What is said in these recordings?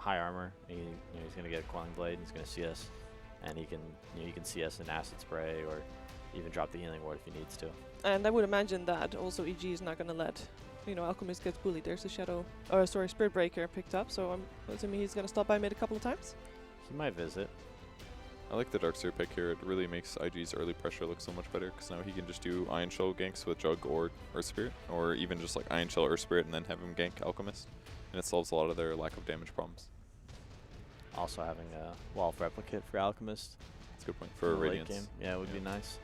high armor. He's gonna get a Quelling Blade. And he's gonna CS, and he can you can CS an Acid Spray or even drop the Healing Ward if he needs to. And I would imagine that also EG is not gonna let Alchemist get bullied. There's a Spirit Breaker picked up, so I'm assuming he's gonna stop by mid a couple of times. He might visit. I like the Darkseer pick here. It really makes IG's early pressure look so much better because now he can just do Ion Shell ganks with Jug or Earth Spirit, or even just like Ion Shell Earth Spirit and then have him gank Alchemist, and it solves a lot of their lack of damage problems. Also having a Wall of Replicate for Alchemist. That's a good point for Radiance. Game. Yeah, it would be nice.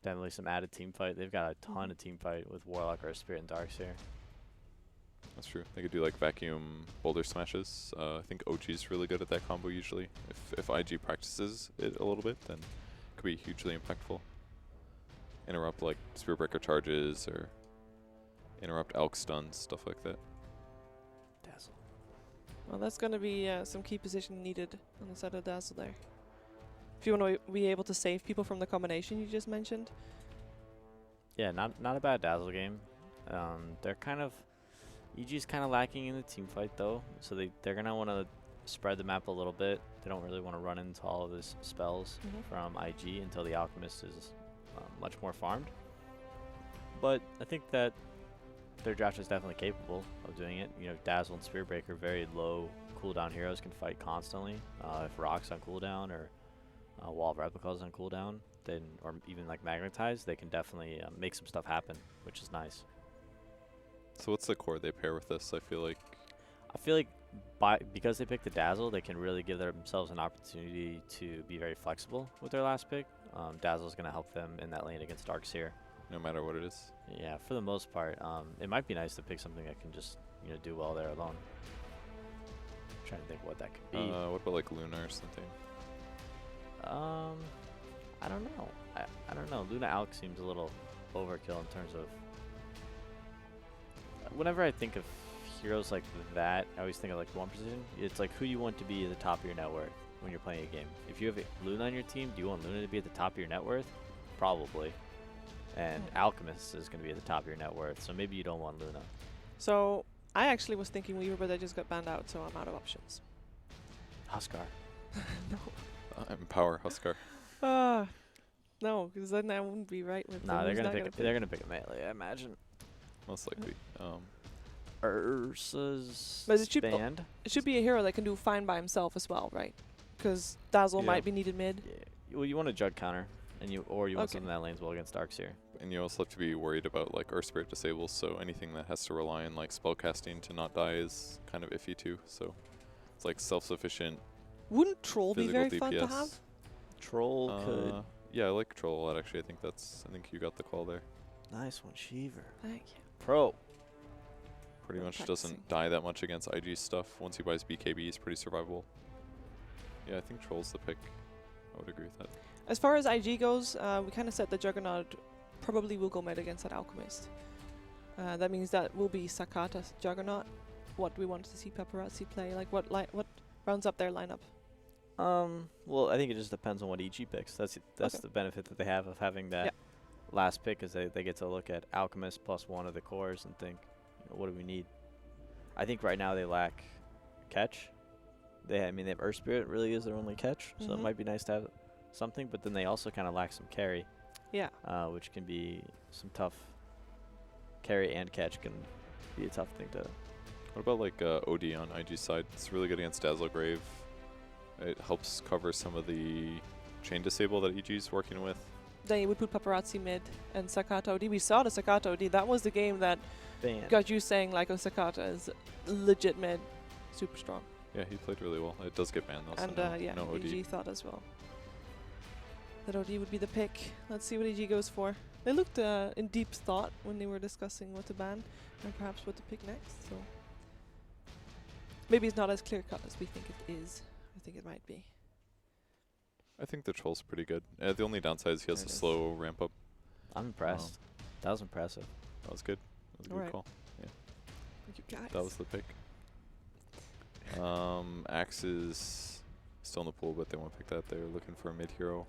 Definitely some added team fight. They've got a ton of team fight with Warlock, Earth Spirit, and Darkseer. That's true. They could do like vacuum boulder smashes. I think OG's really good at that combo usually. If IG practices it a little bit, then it could be hugely impactful. Interrupt like Spirit Breaker charges or interrupt Elk stuns, stuff like that. Dazzle. Well, that's going to be some key position needed on the side of Dazzle there. If you want to be able to save people from the combination you just mentioned. Yeah, not a bad Dazzle game. They're kind of... EG's kind of lacking in the team fight though, so they're going to want to spread the map a little bit. They don't really want to run into all of his spells from IG until the Alchemist is much more farmed. But I think that their draft is definitely capable of doing it. Dazzle and Spirit Breaker, very low cooldown heroes, can fight constantly. If Rock's on cooldown or Wall of Replicas on cooldown, then or even like Magnetize, they can definitely make some stuff happen, which is nice. So what's the core they pair with this? I feel like because they picked the Dazzle, they can really give themselves an opportunity to be very flexible with their last pick. Dazzle is going to help them in that lane against Darkseer. No matter what it is. Yeah, for the most part. It might be nice to pick something that can just do well there alone. I'm trying to think what that could be. What about like Luna or something? I don't know. I don't know. Luna Alk seems a little overkill in terms of... Whenever I think of heroes like that, I always think of like one position. It's like who you want to be at the top of your net worth when you're playing a game. If you have Luna on your team, do you want Luna to be at the top of your net worth? Probably. And Alchemist is going to be at the top of your net worth, so maybe you don't want Luna. So I actually was thinking Weaver, but I just got banned out, so I'm out of options. Huskar. No. Empower Huskar. No, because then I wouldn't be right with. Nah, they're gonna pick a melee, I imagine. Most likely. Ursa's but it banned. It should be a hero that can do fine by himself as well, right? Because Dazzle might be needed mid. Yeah. Well, you want a Jug counter, and you want something that lanes well against Darkseer. And you also have to be worried about like Earth Spirit disables, so anything that has to rely on like spellcasting to not die is kind of iffy too. So it's like self-sufficient. Wouldn't Troll be very DPS. fun to have? Troll could. Yeah, I like Troll a lot actually. I think you got the call there. Nice one, Sheever. Thank you. Pro. Pretty much doesn't die that much against IG stuff. Once he buys BKB, he's pretty survivable. Yeah, I think Troll's the pick. I would agree with that. As far as IG goes, we kind of said that Juggernaut probably will go mid against that Alchemist. That means that will be Sakata's Juggernaut. What we want to see Paparazzi play, like what rounds up their lineup. Well, I think it just depends on what EG picks. That's the benefit that they have of having that last pick, is they get to look at Alchemist plus one of the cores and think, what do we need? I think right now they lack catch. They have Earth Spirit really is their only catch, so it might be nice to have something. But then they also kind of lack some carry. Yeah. Which can be some tough. Carry and catch can be a tough thing to. What about like OD on IG side? It's really good against Dazzlegrave. It helps cover some of the chain disable that EG's working with. Then you would put Paparazzi mid and Sakata OD. We saw the Sakata OD. That was the game that got you saying like, oh, Sakata is legit mid, super strong. Yeah, he played really well. It does get banned though. And so no OD. EG thought as well that OD would be the pick. Let's see what EG goes for. They looked in deep thought when they were discussing what to ban and perhaps what to pick next. So maybe it's not as clear cut as we think it is. I think it might be. I think the Troll's pretty good. The only downside is he has a slow ramp up. I'm impressed. That was impressive. That was good. That was a good call. Yeah. Thank you guys. That was the pick. Axe is still in the pool, but they won't pick that. They're looking for a mid hero.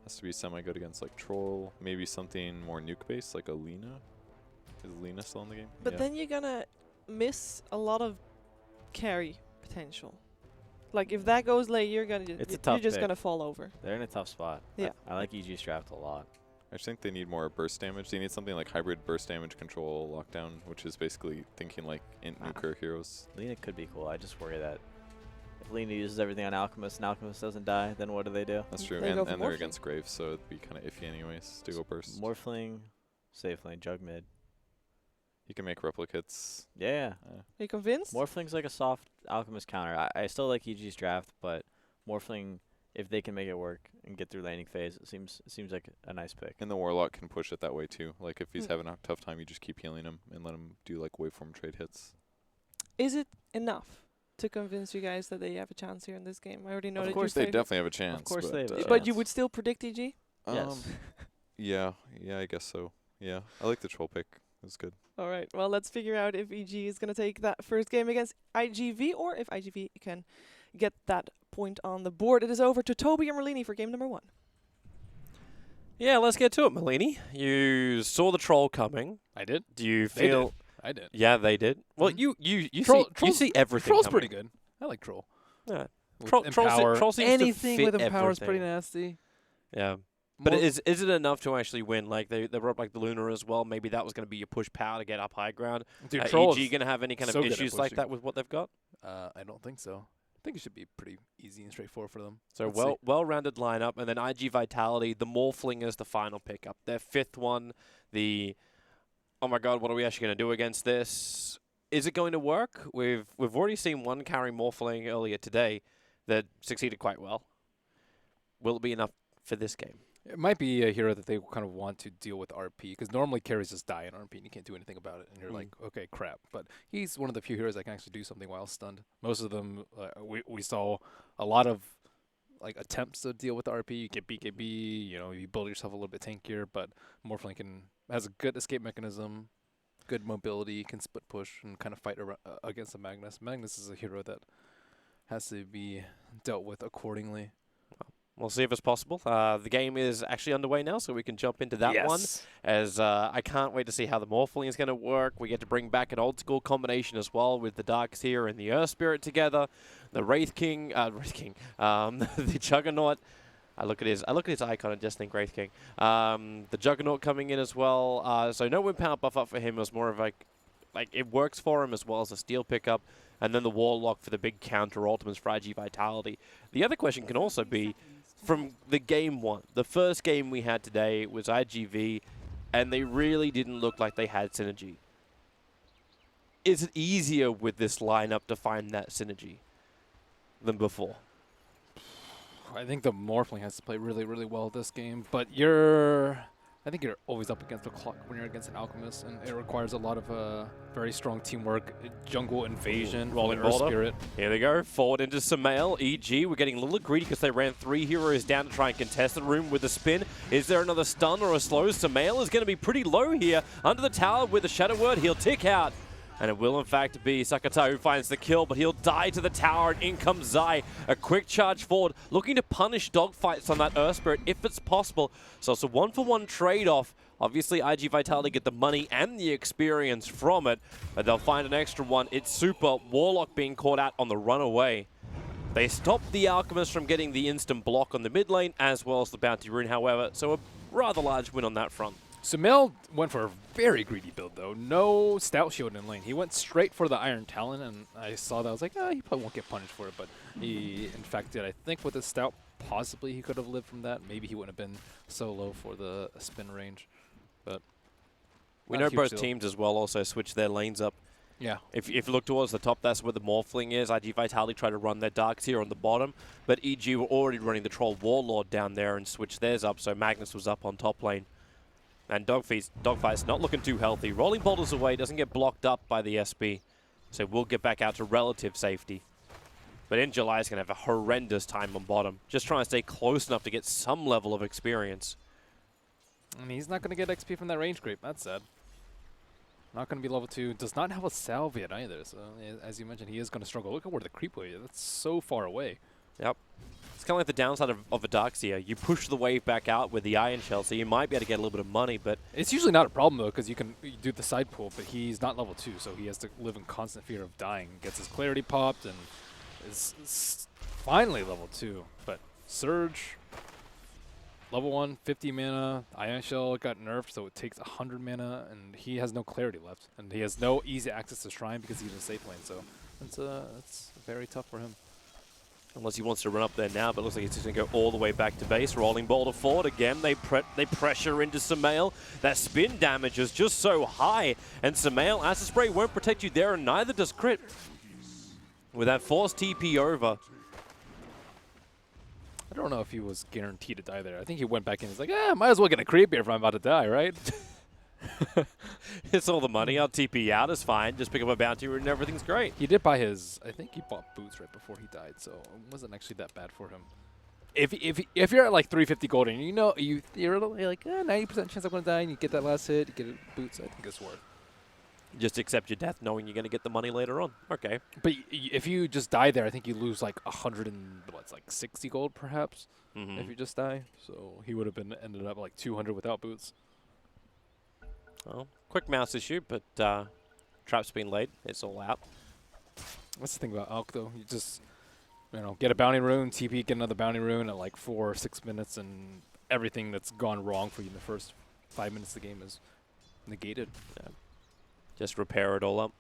Has to be semi-good against like Troll. Maybe something more nuke-based, like a Lina. Is Lina still in the game? But then you're gonna miss a lot of carry potential. Like if that goes late, you're gonna It's a you're tough just pick. gonna fall over. They're in a tough spot. Yeah. I like EG's draft a lot. I just think they need more burst damage. They need something like hybrid burst damage control lockdown, which is basically thinking like int nuker heroes. Lena could be cool. I just worry that if Lena uses everything on Alchemist and Alchemist doesn't die, then what do they do? That's true, They go and for they're Morphling. against Graves, so it'd be kind of iffy anyways to go burst. Morphling, safe lane, jug mid. You can make replicates. Yeah. Are you convinced? Morphling's like a soft Alchemist counter. I still like EG's draft, but Morphling, if they can make it work and get through laning phase, it seems like a nice pick. And the Warlock can push it that way too. Like if he's Mm. having a tough time, you just keep healing him and let him do like waveform trade hits. Is it enough to convince you guys that they have a chance here in this game? I already know that Of course, you they say- definitely have a chance. course but, they have a But you chance. would still predict EG? Yes. Yeah, I guess so. Yeah, I like the troll pick. It was good. All right. Well, let's figure out if EG is going to take that first game against IGV or if IGV can get that point on the board. It is over to Toby and Merlini for game number 1. Yeah, let's get to it, Malini. You saw the troll coming. I did. Do you They feel? did. I did. Yeah, they did. Well, Mhm. you Troll- see everything. Troll's coming. pretty good. I like Troll. Yeah. With Troll Empower. seems to Anything fit with Empower is pretty everything. nasty. Yeah. But More- is it enough to actually win? Like they brought back the Luna as well. Maybe that was going to be your push power to get up high ground. Dude, Troll EG is going to have any kind so of good at issues like pushing. that with what they've got? I don't think so. I think it should be pretty easy and straightforward for them. So Let's see. well-rounded lineup, and then IG Vitality, the Morphling is the final pickup. Their 5th one. Oh my God, what are we actually going to do against this? Is it going to work? We've already seen one carry Morphling earlier today that succeeded quite well. Will it be enough for this game? It might be a hero that they kind of want to deal with RP, because normally carries just die in RP and you can't do anything about it, and you're like, okay, crap. But he's one of the few heroes that can actually do something while stunned. Most of them, we saw a lot of like attempts to deal with the RP. You get BKB, you build yourself a little bit tankier, but Morphling has a good escape mechanism, good mobility, can split push, and kind of fight against the Magnus. Magnus is a hero that has to be dealt with accordingly. We'll see if it's possible. The game is actually underway now, so we can jump into that one. As I can't wait to see how the Morphling is going to work. We get to bring back an old school combination as well with the Darks here and the Earth Spirit together. The Wraith King, the Juggernaut. I look at his icon and just think Wraith King. The Juggernaut coming in as well. So no win power buff up for him. It was more of like it works for him as well as a steel pickup. And then the Warlock for the big counter ultimates for IG Vitality. The other question can also be, from the game 1, the first game we had today was IGV, and they really didn't look like they had synergy. Is it easier with this lineup to find that synergy than before? I think the Morphling has to play really, really well this game, but I think you're always up against the clock when you're against an Alchemist, and it requires a lot of very strong teamwork, jungle invasion, Rolling Earth boulder. Spirit. Here they go, forward into Samael. EG, we're getting a little greedy because they ran 3 heroes down to try and contest the room with the spin. Is there another stun or a slow? Samael is going to be pretty low here under the tower with the Shadow Word. He'll tick out. And it will, in fact, be Sakata who finds the kill, but he'll die to the tower, and in comes Zai. A quick charge forward, looking to punish dogfights on that Earth Spirit if it's possible. So it's a 1-for-1 trade-off. Obviously, IG Vitality get the money and the experience from it, but they'll find an extra one. It's Super. Warlock being caught out on the runaway. They stopped the Alchemist from getting the instant block on the mid lane, as well as the Bounty Rune, however, so a rather large win on that front. Sumail went for a very greedy build, though. No Stout Shield in lane. He went straight for the Iron Talon, and I saw that. I was like, he probably won't get punished for it, but he, in fact, did. I think with his Stout, possibly he could have lived from that. Maybe he wouldn't have been so low for the spin range, but We not a know huge both deal. teams as well also switch their lanes up. Yeah. If you look towards the top, that's where the Morphling is. IG Vitality try to run their Darks here on the bottom, but EG were already running the Troll Warlord down there and switched theirs up, so Magnus was up on top lane. And Dogfight's not looking too healthy. Rolling Boulders away, doesn't get blocked up by the SB, so we'll get back out to relative safety. But in July, is going to have a horrendous time on bottom, just trying to stay close enough to get some level of experience. And he's not going to get XP from that range creep. That's sad. Not going to be level 2. Does not have a salve yet either. So, as you mentioned, he is going to struggle. Look at where the creep wave is. That's so far away. Yep. It's kind of like the downside of a Darkseer. You push the wave back out with the Iron Shell, so you might be able to get a little bit of money, but... It's usually not a problem, though, because you do the side pull, but he's not level 2, so he has to live in constant fear of dying. Gets his clarity popped, and is finally level 2, but Surge, level 1, 50 mana. Ion Shell got nerfed, so it takes 100 mana, and he has no clarity left. And he has no easy access to Shrine because he's in safe lane, so it's very tough for him. Unless he wants to run up there now, but it looks like he's just going to go all the way back to base. Rolling boulder forward again. They pressure into Sumail. That spin damage is just so high. And Sumail, Acid Spray won't protect you there, and neither does Crit. With that forced TP over. I don't know if he was guaranteed to die there. I think he went back in and was like, might as well get a creep here if I'm about to die, right? It's all the money. I'll TP out. It's fine. Just pick up a bounty and everything's great. He did buy his, I think he bought boots right before he died, so it wasn't actually that bad for him. If you're at like 350 gold and you're like 90% chance I'm going to die and you get that last hit, you get boots, I think it's worth. Just accept your death knowing you're going to get the money later on. Okay. But if you just die there, I think you lose like 160 gold perhaps if you just die. So he would have ended up like 200 without boots. Well, quick mouse issue, but trap's been laid. It's all out. That's the thing about Alk though. You just get a bounty rune, TP, get another bounty rune at like 4 or 6 minutes, and everything that's gone wrong for you in the first 5 minutes of the game is negated. Yeah. Just repair it all up.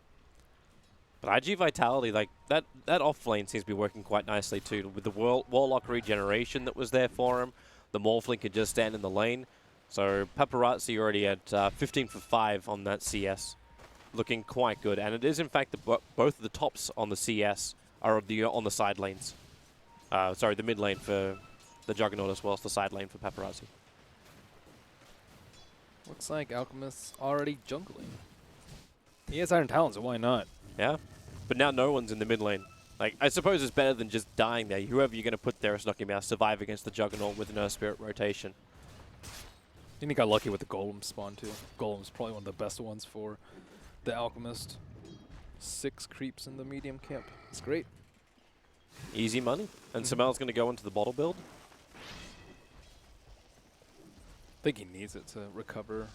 But IG Vitality, like that off lane seems to be working quite nicely too. With the Warlock regeneration that was there for him, the Morphling could just stand in the lane. So Paparazzi already at 15 for 5 on that CS. Looking quite good. And it is in fact both of the tops on the CS are on the side lanes. Sorry, the mid lane for the Juggernaut as well as the side lane for Paparazzi. Looks like Alchemist's already jungling. He has Iron Talon, so why not? Yeah, but now no one's in the mid lane. Like, I suppose it's better than just dying there. Whoever you're going to put there is not going to be able to survive against the Juggernaut with an Earth Spirit rotation. And he got lucky with the Golem spawn too. Golem's probably one of the best ones for the Alchemist. 6 creeps in the medium camp. It's great. Easy money. And Sumail's going to go into the bottle build. I think he needs it to recover.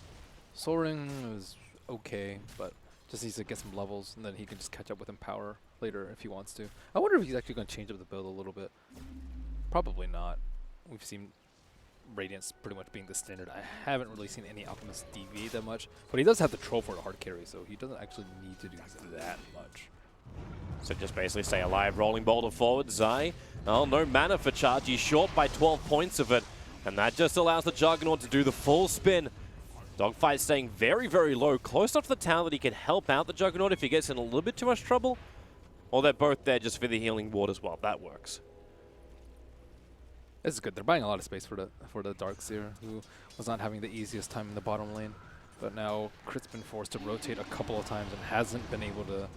Soul Ring is okay, but just needs to get some levels, and then he can just catch up with Empower later if he wants to. I wonder if he's actually going to change up the build a little bit. Probably not. We've seen Radiance pretty much being the standard. I haven't really seen any Alchemist deviate that much, but he does have the troll for the hard carry, so he doesn't actually need to do that much. So just basically stay alive. Rolling boulder forward. Zai. Oh, no mana for charge. He's short by 12 points of it, and that just allows the Juggernaut to do the full spin. Dogfight staying very, very low, close enough to the tower that he can help out the Juggernaut if he gets in a little bit too much trouble. Or they're both there just for the healing ward as well. That works. This is good. They're buying a lot of space for the Darkseer, who was not having the easiest time in the bottom lane. But now Crit's been forced to rotate a couple of times and hasn't been able to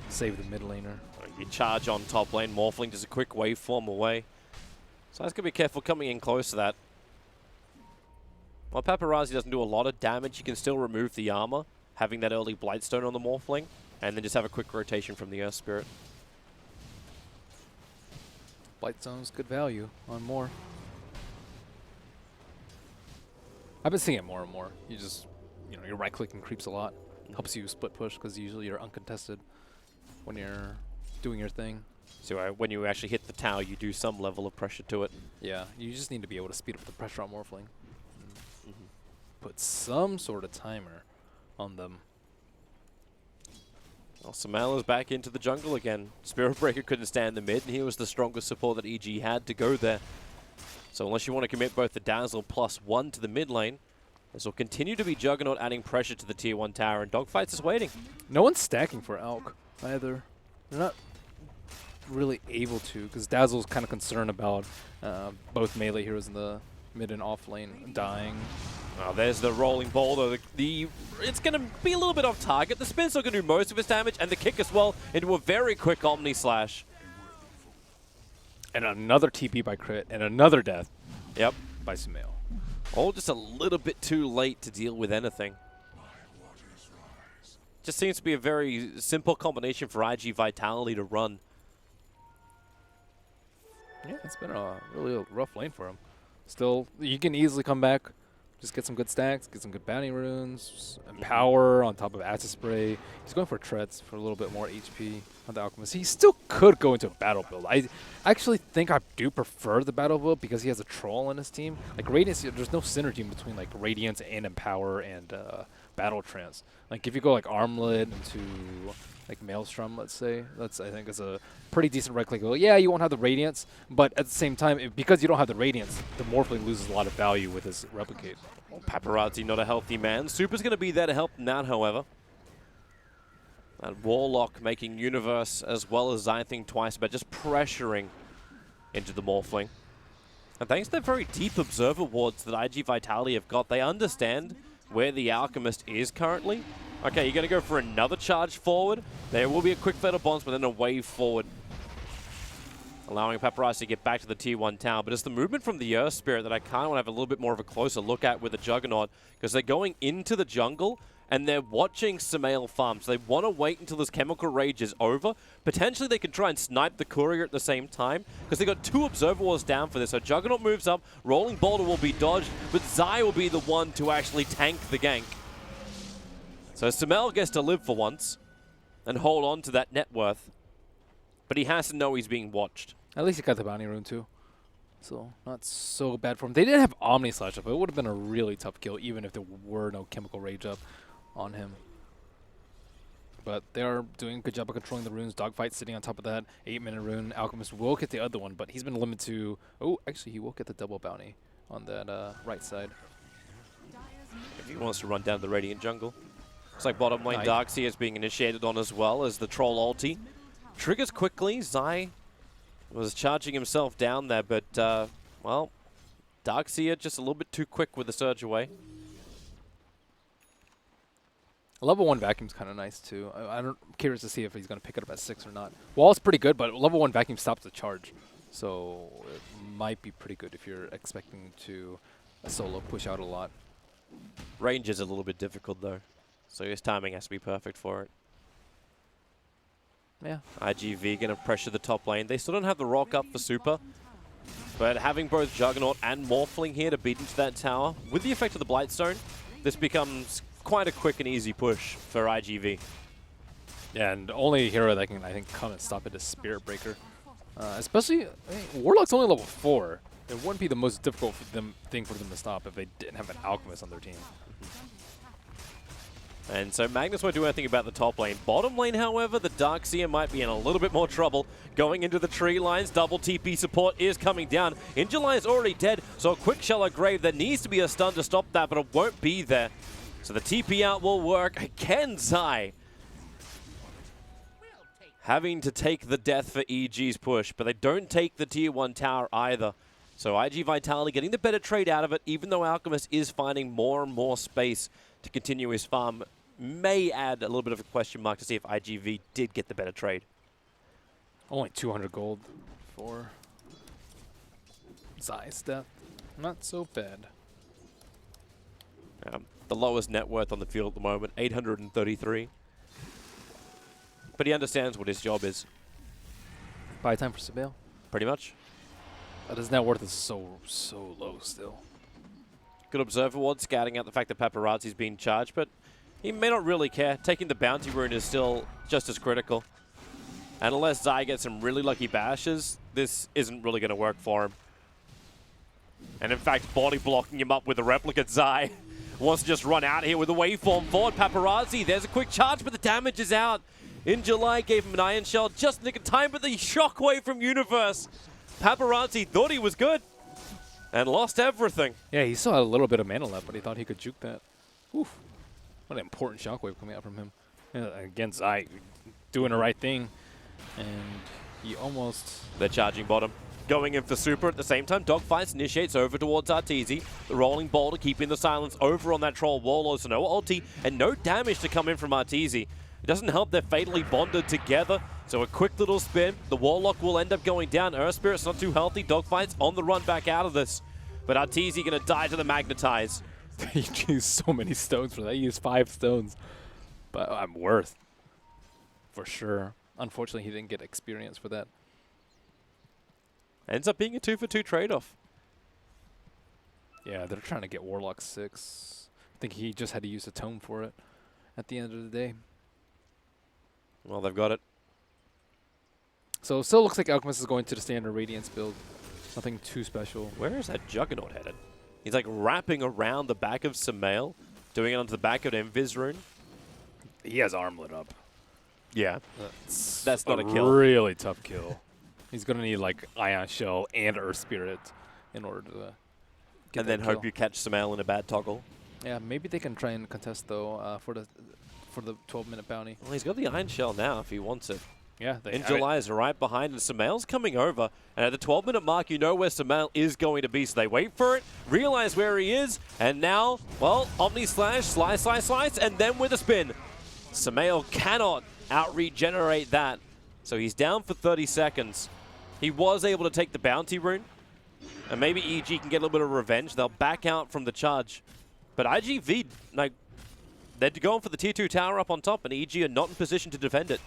save the mid laner. You charge on top lane. Morphling does a quick waveform away. So I just got to be careful coming in close to that. While Paparazzi doesn't do a lot of damage, you can still remove the armor, having that early Blightstone on the Morphling, and then just have a quick rotation from the Earth Spirit. Blightstone's good value on more. I've been seeing it more and more. You just, you're right-clicking creeps a lot. Helps you split push because usually you're uncontested when you're doing your thing. So when you actually hit the tower, you do some level of pressure to it. Yeah, you just need to be able to speed up the pressure on Morphling. Put some sort of timer on them. Well, Sumail is back into the jungle again. Spirit Breaker couldn't stand the mid, and he was the strongest support that EG had to go there. So unless you want to commit both the Dazzle +1 to the mid lane, this will continue to be Juggernaut adding pressure to the tier 1 tower, and Dogfights is waiting. No one's stacking for Alk either. They're not really able to, because Dazzle's kind of concerned about both melee heroes in the mid and off lane dying. Oh, there's the rolling boulder. It's going to be a little bit off target. The spin's still going to do most of its damage, and the kick as well into a very quick Omni Slash. And another TP by Crit, and another death. Yep. By Sumail. All just a little bit too late to deal with anything. Just seems to be a very simple combination for IG Vitality to run. Yeah, it's been a really rough lane for him. Still, you can easily come back. Just get some good stacks, get some good bounty runes, empower on top of acid spray. He's going for treads for a little bit more HP on the alchemist. He still could go into a battle build. I actually think I do prefer the battle build because he has a troll on his team. Like Radiance, there's no synergy between like Radiance and empower and battle trance. Like if you go like armlet into like Maelstrom, let's say, that's I think is a pretty decent right click. Yeah, you won't have the Radiance, but at the same time, because you don't have the Radiance, the Morphling loses a lot of value with his replicate. Well, Paparazzi not a healthy man. Super's going to be there to help him out, however. And Warlock making Universe as well as I think twice, but just pressuring into the Morphling. And thanks to the very deep observer wards that IG Vitality have got, they understand where the Alchemist is currently. Okay, you're going to go for another charge forward. There will be a quick Fatal Bonds, but then a wave forward, allowing Paparazzi to get back to the Tier 1 tower. But it's the movement from the Earth Spirit that I kind of want to have a little bit more of a closer look at with the Juggernaut, because they're going into the jungle and they're watching Samael farm. So they want to wait until this Chemical Rage is over. Potentially they can try and snipe the Courier at the same time, because they've got 2 Observer Wars down for this. So Juggernaut moves up, Rolling Boulder will be dodged, but Zai will be the one to actually tank the gank. So Samael gets to live for once and hold on to that net worth. But he has to know he's being watched. At least he got the bounty rune too. So not so bad for him. They did have Omni Slash up, but it would have been a really tough kill even if there were no Chemical Rage up on him. But they are doing a good job of controlling the runes. Dogfight sitting on top of that. 8-minute rune. Alchemist will get the other one, but he's been limited to... Oh, actually he will get the double bounty on that right side. If he wants to run down the Radiant jungle. Looks like bottom lane Darkseer is being initiated on as well as the Troll ulti. Triggers quickly. Zai was charging himself down there, but, well, Darkseer just a little bit too quick with the surge away. Level 1 Vacuum's kind of nice, too. I'm curious to see if he's going to pick it up at 6 or not. Wall's pretty good, but level 1 Vacuum stops the charge. So it might be pretty good if you're expecting to solo push out a lot. Range is a little bit difficult, though. So his timing has to be perfect for it. Yeah. IGV going to pressure the top lane. They still don't have the rock up for Super. But having both Juggernaut and Morphling here to beat into that tower, with the effect of the Blightstone, this becomes quite a quick and easy push for IGV. Yeah, and only hero that can, I think, come and stop it is Spirit Breaker. Especially, I mean, Warlock's only level 4. It wouldn't be the most difficult thing for them to stop if they didn't have an Alchemist on their team. And so Magnus won't do anything about the top lane. Bottom lane, however, the Darkseer might be in a little bit more trouble. Going into the tree lines, double TP support is coming down. Injuly is already dead, so a quick Shallow Grave. There needs to be a stun to stop that, but it won't be there. So the TP out will work. Again, Zai having to take the death for EG's push, but they don't take the Tier 1 tower either. So IG Vitality getting the better trade out of it, even though Alchemist is finding more and more space to continue his farm. May add a little bit of a question mark to see if IGV did get the better trade. Only 200 gold for Zai's death. Not so bad. The lowest net worth on the field at the moment, 833. But he understands what his job is. Buy time for Samael. Pretty much. But his net worth is so low still. Good observer ward, scouting out the fact that Paparazzi's being charged, but he may not really care. Taking the bounty rune is still just as critical. And unless Zai gets some really lucky bashes, this isn't really going to work for him. And in fact, body blocking him up with a replicate Zai. Wants to just run out here with a waveform forward. Paparazzi, there's a quick charge, but the damage is out. In July, gave him an Iron Shell just in the nick of time, but the shockwave from Universe. Paparazzi thought he was good and lost everything. Yeah, he still had a little bit of mana left, but he thought he could juke that. Oof. What an important shockwave coming out from him. Yeah, again, Zai doing the right thing. And he almost... They're charging bottom. Going in for Super at the same time. Dogfights initiates over towards Arteezy. The Rolling Boulder keeping the silence over on that Troll Warlord. So no ulti and no damage to come in from Arteezy. It doesn't help they're fatally bonded together. So a quick little spin. The Warlock will end up going down. Earth Spirit's not too healthy. Dogfights on the run back out of this. But Arteezy going to die to the Magnetize. He used so many stones for that. He used 5 stones. But I'm worth. For sure. Unfortunately, he didn't get experience for that. Ends up being a 2-for-2 trade-off. Yeah, they're trying to get Warlock 6. I think he just had to use a tome for it at the end of the day. Well, they've got it. So still looks like Alchemist is going to the standard Radiance build. Nothing too special. Where is that Juggernaut headed? He's like wrapping around the back of Sumail, doing it onto the back of Envis Rune. He has Armlet up. Yeah. That's not a kill. Really tough kill. He's going to need like Ion Shell and Earth Spirit in order to get And then that hope kill. you catch Sumail in a bad toggle. Yeah, maybe they can try and contest though for the 12-minute bounty. Well, he's got the Iron Shell now if he wants it. Yeah, they July is right behind, and Sumail's coming over. And at the 12-minute mark, you know where Sumail is going to be. So they wait for it, realize where he is, and now, well, Omni Slash, slice, and then with a spin. Sumail cannot out-regenerate that. So he's down for 30 seconds. He was able to take the bounty rune, and maybe EG can get a little bit of revenge. They'll back out from the charge. But IGV, like, they're going for the tier 2 tower up on top, and EG are not in position to defend it.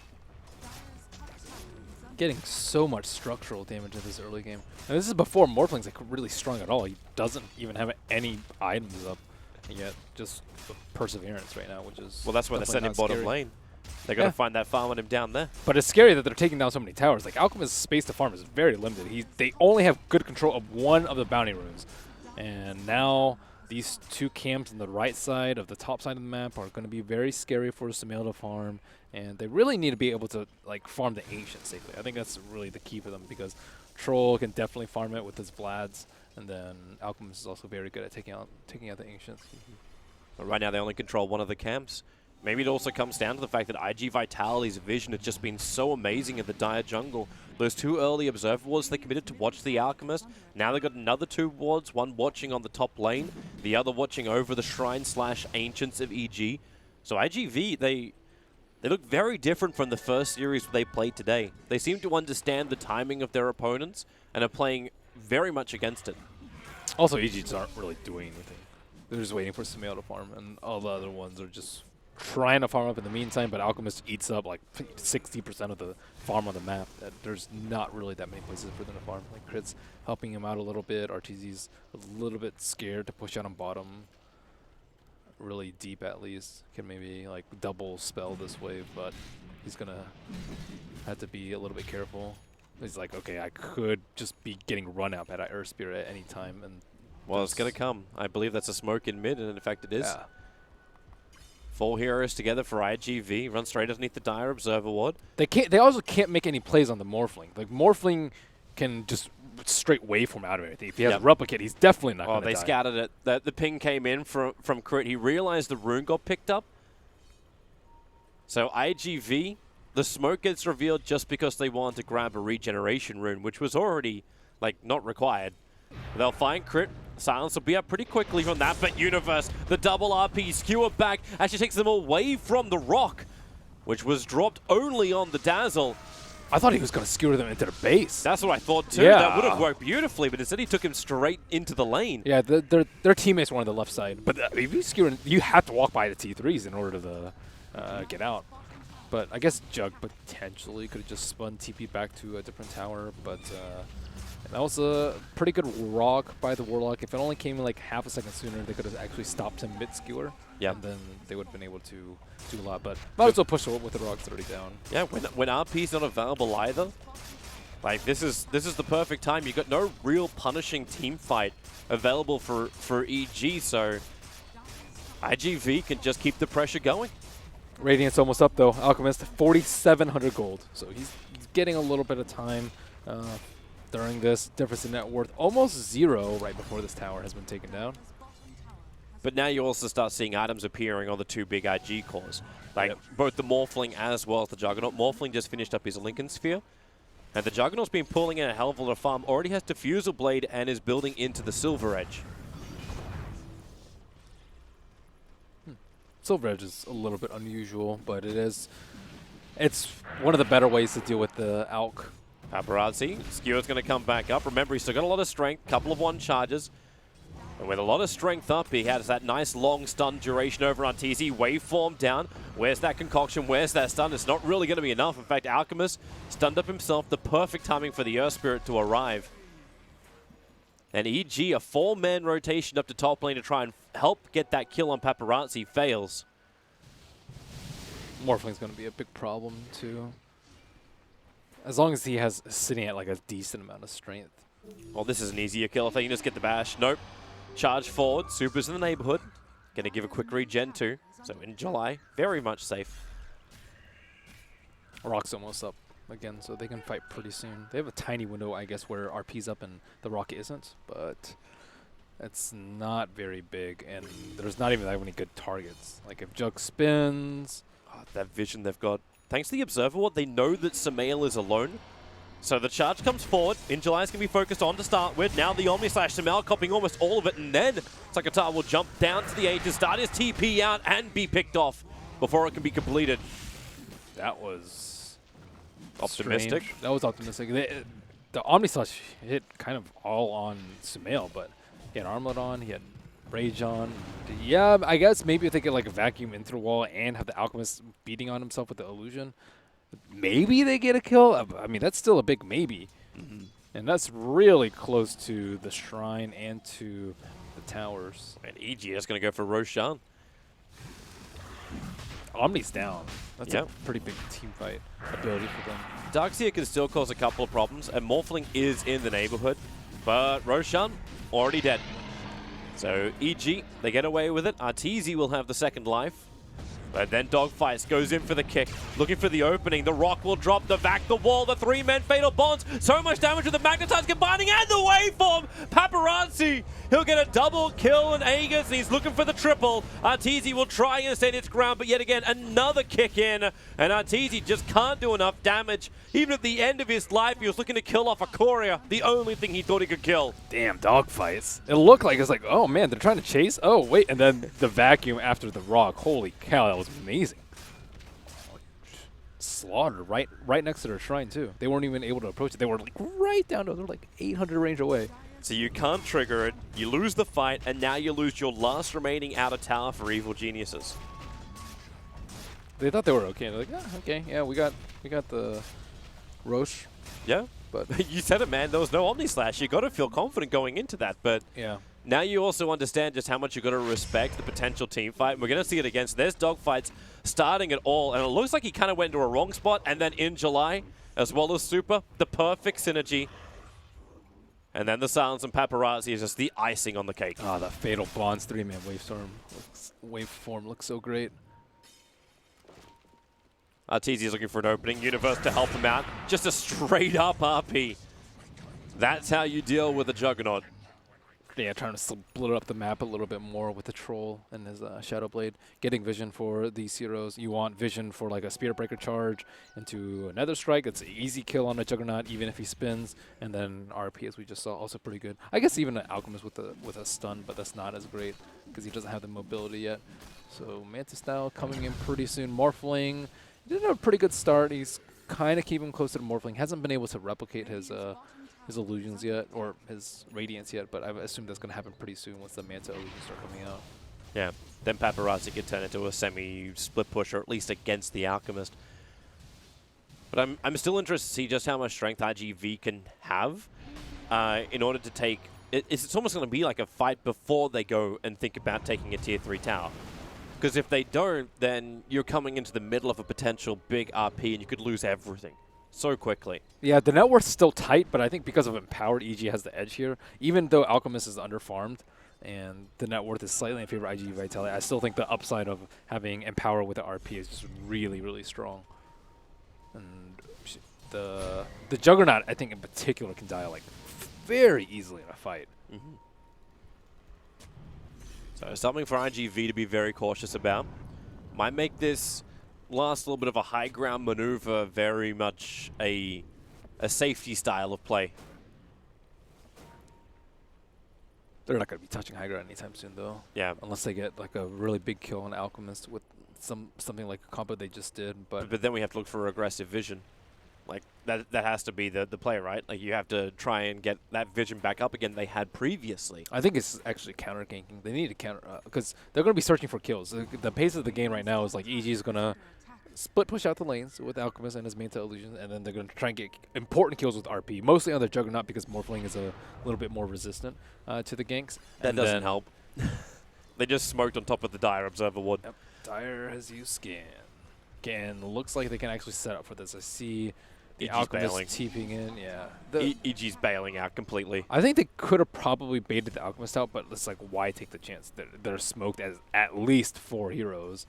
getting so much structural damage in this early game. And this is before Morphling's like really strong at all. He doesn't even have any items up yet. Just Perseverance right now, which is well, that's why they're sending bottom lane. They're going to find that farm on him down there. But it's scary that they're taking down so many towers. Like, Alchemist's space to farm is very limited. They only have good control of one of the bounty runes. And now these two camps on the right side of the top side of the map are going to be very scary for Sumail to farm. And they really need to be able to, like, farm the Ancient safely. I think that's really the key for them, because Troll can definitely farm it with his Vlads. And then Alchemist is also very good at taking out the Ancients. But right now they only control one of the camps. Maybe it also comes down to the fact that ig.vitality's vision has just been so amazing in the Dire jungle. Those two early Observer wards they committed to watch the Alchemist. Now they've got another two wards, one watching on the top lane, the other watching over the Shrine/Ancients of EG. So IGV, they look very different from the first series they played today. They seem to understand the timing of their opponents and are playing very much against it. Also, EGs aren't really doing anything. They're just waiting for Sumail to farm, and all the other ones are just trying to farm up in the meantime, but Alchemist eats up like 60% of the farm on the map. There's not really that many places for them to farm. Like, Crit's helping him out a little bit. RTZ's a little bit scared to push out on bottom really deep at least. Can maybe like double spell this wave, but he's gonna have to be a little bit careful. He's like, okay, I could just be getting run up at Earth Spirit at any time, and well, it's going to come. I believe that's a smoke in mid, and in fact it is. yeah. 4 heroes together for IGV. Run straight underneath the Dire Observer ward. They also can't make any plays on the Morphling. Like, Morphling can just straight waveform out of everything. If he has a replicate, he's definitely not going to die. Oh, they scouted it. The ping came in from Crit. He realized the rune got picked up. So IGV, the smoke gets revealed just because they wanted to grab a regeneration rune, which was already, like, not required. They'll find Crit. Silence will be up pretty quickly from that, but Universe, the double RP, skewer back, actually takes them away from the rock, which was dropped only on the Dazzle. I thought he was going to skewer them into the base. That's what I thought too. Yeah. That would have worked beautifully, but instead he took him straight into the lane. Yeah, their teammates were on the left side, but if you skewer, you have to walk by the T3s in order to get out. But I guess Jug potentially could have just spun TP back to a different tower, but that was a pretty good rock by the Warlock. If it only came in like half a second sooner, they could have actually stopped him mid-skewer. Yeah. And then they would have been able to do a lot. But might as well push with the rocks already down. Yeah, when RP's not available either, like this is the perfect time. You've got no real punishing team fight available for EG, so IGV can just keep the pressure going. Radiant's almost up though. Alchemist 4,700 gold. So he's getting a little bit of time during this. Difference in net worth almost 0 right before this tower has been taken down. But now you also start seeing items appearing on the two big IG cores. Like both the Morphling as well as the Juggernaut. Morphling just finished up his Lincoln Sphere. And the Juggernaut's been pulling in a hell of a lot of farm. Already has Diffusal Blade and is building into the Silver Edge. Silver Edge is a little bit unusual, but it's one of the better ways to deal with the Alk. Paparazzi, Skewer's going to come back up. Remember, he's still got a lot of strength, couple of 1 charges. And with a lot of strength up, he has that nice long stun duration over on TZ. Waveform down. Where's that concoction? Where's that stun? It's not really going to be enough. In fact, Alchemist stunned up himself. The perfect timing for the Earth Spirit to arrive. And EG, a 4-man rotation up to top lane to try and help get that kill on Paparazzi, fails. Morphling's going to be a big problem, too. As long as he has sitting at like a decent amount of strength. Well, this is an easier kill if they can just get the bash. Nope. Charge forward. Super's in the neighborhood. Going to give a quick regen too. So in July, very much safe. Rock's almost up again, so they can fight pretty soon. They have a tiny window, I guess, where RP's up and the Rock isn't, but it's not very big, and there's not even that many good targets. Like if Jug spins... Oh, that vision they've got. Thanks to the Observer Ward, they know that Samael is alone. So the charge comes forward. In July is going to be focused on to start with. Now the Omni Slash, Samael copying almost all of it, and then Sakatah will jump down to the A to start his TP out and be picked off before it can be completed. That was... optimistic. strange. That was optimistic. The Omni Slash hit kind of all on Samael, but he had Armlet on, he had Rage on. Yeah, I guess maybe if they get like a vacuum into the wall and have the Alchemist beating on himself with the illusion, maybe they get a kill. I mean, that's still a big maybe. And that's really close to the Shrine and to the towers. And EG is going to go for Roshan. Omni's down. That's Yep. a pretty big team fight ability for them. Darkseer can still cause a couple of problems, and Morphling is in the neighborhood, but Roshan already dead. So EG, they get away with it. Arteezy will have the second life. But then Dogfights goes in for the kick, looking for the opening. The Rock will drop the Vac, the wall, the 3-men fatal bonds. So much damage with the Magnetize combining and the waveform. Paparazzi, he'll get a double kill on Aegis, and he's looking for the triple. Arteezy will try and stand its ground, but yet again, another kick in. And Arteezy just can't do enough damage. Even at the end of his life, he was looking to kill off a Courier, the only thing he thought he could kill. Damn, dogfights. It looked like it's like, oh man, they're trying to chase. Oh wait, and then the vacuum after the Rock. Holy cow, that was amazing. Slaughtered right next to their shrine too. They weren't even able to approach it. They were like right down to, they're like 800 range away. So you can't trigger it, you lose the fight, and now you lose your last remaining outer tower for Evil Geniuses. They thought they were okay. They're like, ah, okay, yeah, we got the Roche. Yeah, But you said it, man. There was no Omni Slash. You got to feel confident going into that, but yeah. now you also understand just how much you got to respect the potential team fight. And we're going to see it against. There's dogfights starting at all, and it looks like he kind of went to a wrong spot. And then in July, as well as Super, the perfect synergy. And then the Silence and Paparazzi is just the icing on the cake. Ah, the Fatal Bonds 3-man waveform looks so great. Arteezy is looking for an opening. Universe to help him out. Just a straight up RP. That's how you deal with a Juggernaut. Yeah, trying to split up the map a little bit more with the Troll and his Shadow Blade. Getting vision for these heroes. You want vision for like a Spirit Breaker charge into another strike. It's an easy kill on a Juggernaut even if he spins. And then RP, as we just saw, also pretty good. I guess even an Alchemist with a stun, but that's not as great because he doesn't have the mobility yet. So Manta Style coming in pretty soon. Morphling did a pretty good start. He's kind of keeping close to the Morphling. Hasn't been able to replicate his illusions yet, or his radiance yet, but I assume that's going to happen pretty soon once the Manta illusions start coming out. Yeah, then Paparazzi could turn into a semi-split push, or at least against the Alchemist. But I'm still interested to see just how much strength IGV can have in order to take... It's almost going to be like a fight before they go and think about taking a Tier 3 tower. Because if they don't, then you're coming into the middle of a potential big RP and you could lose everything so quickly. Yeah, the net worth's still tight, but I think because of Empowered, EG has the edge here. Even though Alchemist is underfarmed and the net worth is slightly in favor of IG Vitality, I still think the upside of having Empower with the RP is just really, really strong. And the Juggernaut, I think in particular, can die like very easily in a fight. Mm-hmm. So something for IGV to be very cautious about. Might make this last little bit of a high ground maneuver very much a safety style of play. They're not going to be touching high ground anytime soon, though. Yeah. Unless they get like a really big kill on Alchemist with something like a combo they just did. But then we have to look for aggressive vision. Like, that has to be the play, right? Like, you have to try and get that vision back up again they had previously. I think it's actually counter ganking. They need to counter, because they're going to be searching for kills. The pace of the game right now is like EG is going to split push out the lanes with Alchemist and his Manta Illusion, and then they're going to try and get important kills with RP, mostly on the Juggernaut because Morphling is a little bit more resistant to the ganks. That doesn't help. They just smoked on top of the Dire Observer Ward. Yep. Dire has used Scan. Again, looks like they can actually set up for this. I see the EG's Alchemist bailing. TPing in. Yeah. EG's bailing out completely. I think they could have probably baited the Alchemist out, but it's like, why take the chance? They're smoked as at least 4 heroes.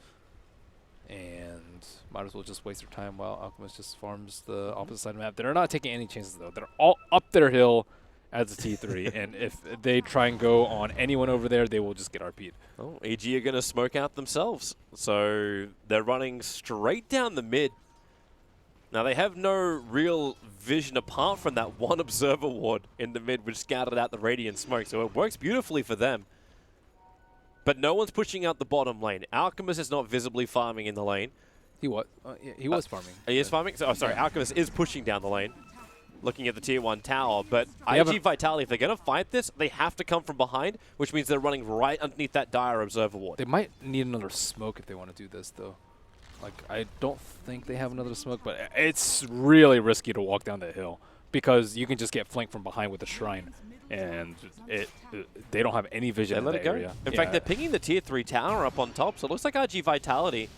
And might as well just waste their time while Alchemist just farms the opposite side of the map. They're not taking any chances, though. They're all up their hill as a T3, and if they try and go on anyone over there, they will just get RP'd. Oh, EG are going to smoke out themselves. So they're running straight down the mid. Now, they have no real vision apart from that one Observer Ward in the mid, which scouted out the Radiant smoke. So it works beautifully for them. But no one's pushing out the bottom lane. Alchemist is not visibly farming in the lane. He was. Yeah, he was farming. He is farming? So, oh, sorry. Yeah. Alchemist is pushing down the lane, looking at the Tier 1 tower. But They IG Vitality, if they're going to fight this, they have to come from behind, which means they're running right underneath that Dire Observer Ward. They might need another smoke if they want to do this, though. Like, I don't think they have another smoke, but it's really risky to walk down that hill because you can just get flanked from behind with a shrine, and they don't have any vision in Let that it go. area. In fact, they're pinging the Tier 3 tower up on top, so it looks like IG Vitality.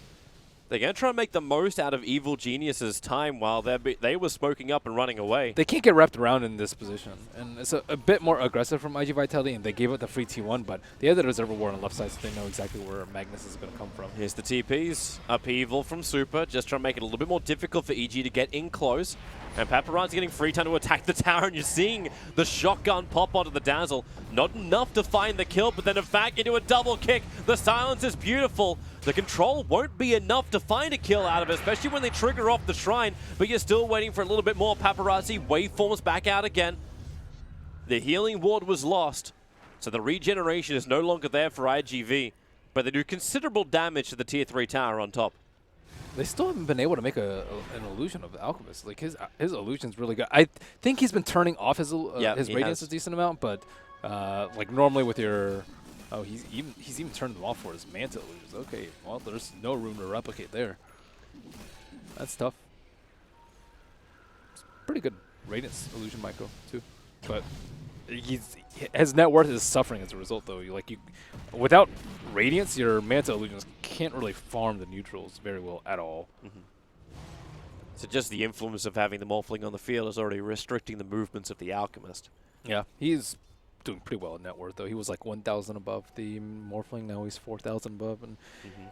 They're going to try and make the most out of Evil Genius's time while they were smoking up and running away. They can't get wrapped around in this position, and it's a bit more aggressive from IG Vitality, and they gave up the free T1, but they have the Reservoir War on the left side, so they know exactly where Magnus is going to come from. Here's the TPs. Upheaval from Super, just trying to make it a little bit more difficult for EG to get in close. And Paparazzi getting free time to attack the tower, and you're seeing the shotgun pop onto the Dazzle. Not enough to find the kill, but then in fact into a double kick. The silence is beautiful. The control won't be enough to find a kill out of it, especially when they trigger off the shrine, but you're still waiting for a little bit more. Paparazzi waveforms back out again. The healing ward was lost, so the regeneration is no longer there for IGV, but they do considerable damage to the Tier 3 tower on top. They still haven't been able to make an illusion of the Alchemist. Like his illusion's really good. I think he's been turning off his radiance a decent amount, but like normally with your he's even turned them off for his Manta illusions. Okay, well there's no room to replicate there. That's tough. It's pretty good radiance illusion micro too, but his net worth is suffering as a result though. Without radiance, your Manta illusions can't really farm the neutrals very well at all. Mm-hmm. So just the influence of having the Morphling on the field is already restricting the movements of the Alchemist. Yeah, he's doing pretty well at net worth though. He was like 1,000 above the Morphling, now he's 4,000 above, and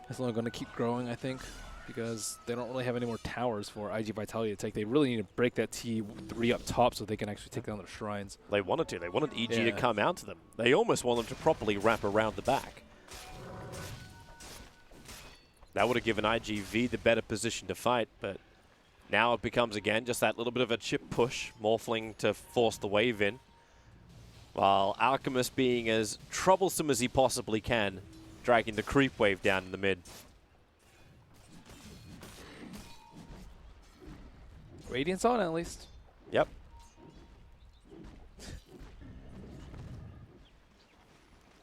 it's only going to keep growing, I think, because they don't really have any more towers for IG Vitality to take. They really need to break that T3 up top so they can actually take down their shrines. They wanted to. They wanted EG to come out to them. They almost want them to properly wrap around the back. That would have given IGV the better position to fight, but now it becomes, again, just that little bit of a chip push, Morphling to force the wave in, while Alchemist being as troublesome as he possibly can, dragging the creep wave down in the mid. Radiance on at least. Yep.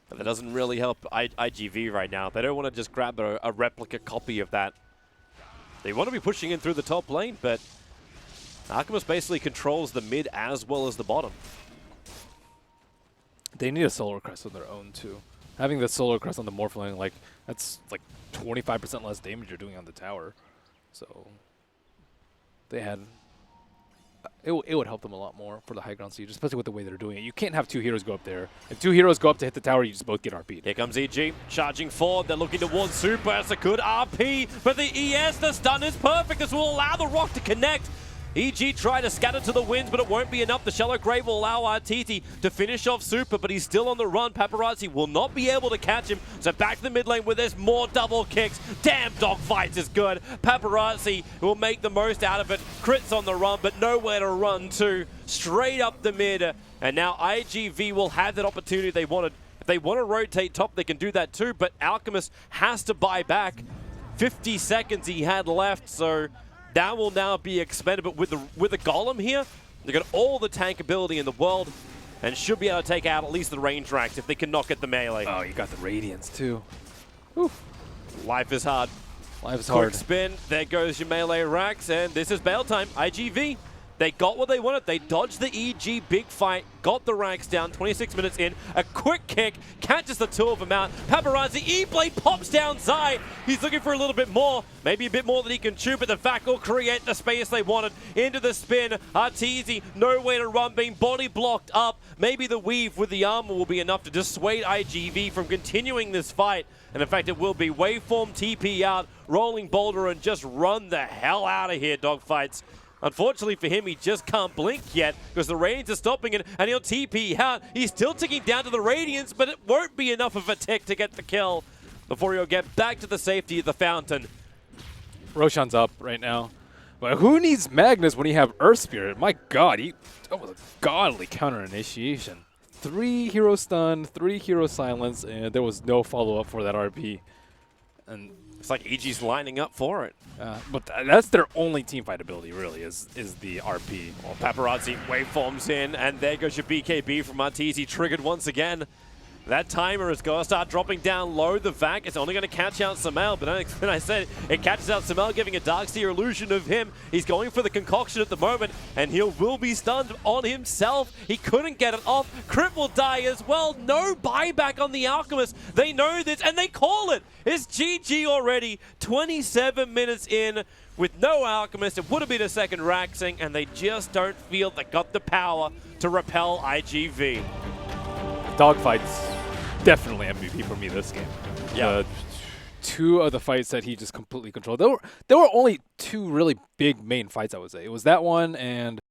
But that doesn't really help IGV right now. They don't want to just grab a replica copy of that. They want to be pushing in through the top lane, but Alchemist basically controls the mid as well as the bottom. They need a Solar Crest on their own too. Having the Solar Crest on the Morphling, that's like 25% less damage you're doing on the tower. So they had it would help them a lot more for the high ground siege, especially with the way they're doing it. You can't have two heroes go up there. If two heroes go up to hit the tower, you just both get RP'd. Here comes EG, charging forward. They're looking towards Super. It's a good RP, but the ES, the stun is perfect. This will allow the rock to connect. EG tried to scatter to the winds, but it won't be enough. The Shallow Grave will allow Artiti to finish off Super, but he's still on the run. Paparazzi will not be able to catch him. So back to the mid lane where there's more double kicks. Damn, dogfights is good. Paparazzi will make the most out of it. Crits on the run, but nowhere to run to. Straight up the mid. And now IGV will have that opportunity they wanted. If they want to rotate top, they can do that too, but Alchemist has to buy back. 50 seconds he had left, so that will now be expended, but with the Golem here, they've got all the tank ability in the world and should be able to take out at least the range racks if they can knock at the melee. Oh, you got the Radiance too. Whew. Life is hard. Life's Quick hard. spin. There goes your melee racks, and this is bail time. IGV. They got what they wanted. They dodged the EG big fight, got the racks down, 26 minutes in. A quick kick, catches the two of them out. Paparazzi, E-Blade pops down Zai. He's looking for a little bit more, maybe a bit more than he can chew, but the fact will create the space they wanted. Into the spin, Arteezy, nowhere to run, being body blocked up. Maybe the weave with the armor will be enough to dissuade IGV from continuing this fight. And in fact, it will be waveform TP out, rolling boulder, and just run the hell out of here, Dogfights. Unfortunately for him, he just can't blink yet because the Radiants are stopping it, and he'll TP out. He's still ticking down to the Radiants, but it won't be enough of a tick to get the kill before he'll get back to the safety of the fountain. Roshan's up right now. But who needs Magnus when you have Earth Spirit? My god, that was a godly counter initiation. 3 hero stun, 3 hero silence, and there was no follow-up for that RP. And it's like EG's lining up for it. but that's their only teamfight ability, really, is the RP. Well, Paparazzi waveforms in, and there goes your BKB from Arteezy, triggered once again. That timer is going to start dropping down low. The VAC is only going to catch out Samel, but when I said it catches out Samel, giving a Darkseer illusion of him. He's going for the concoction at the moment, and he will be stunned on himself. He couldn't get it off. Crit will die as well. No buyback on the Alchemist. They know this, and they call it. It's GG already. 27 minutes in with no Alchemist. It would have been a second Raxing, and they just don't feel they got the power to repel IGV. Dogfights, definitely MVP for me this game. Yeah. 2 of the fights that he just completely controlled. There were only 2 really big main fights, I would say. It was that one and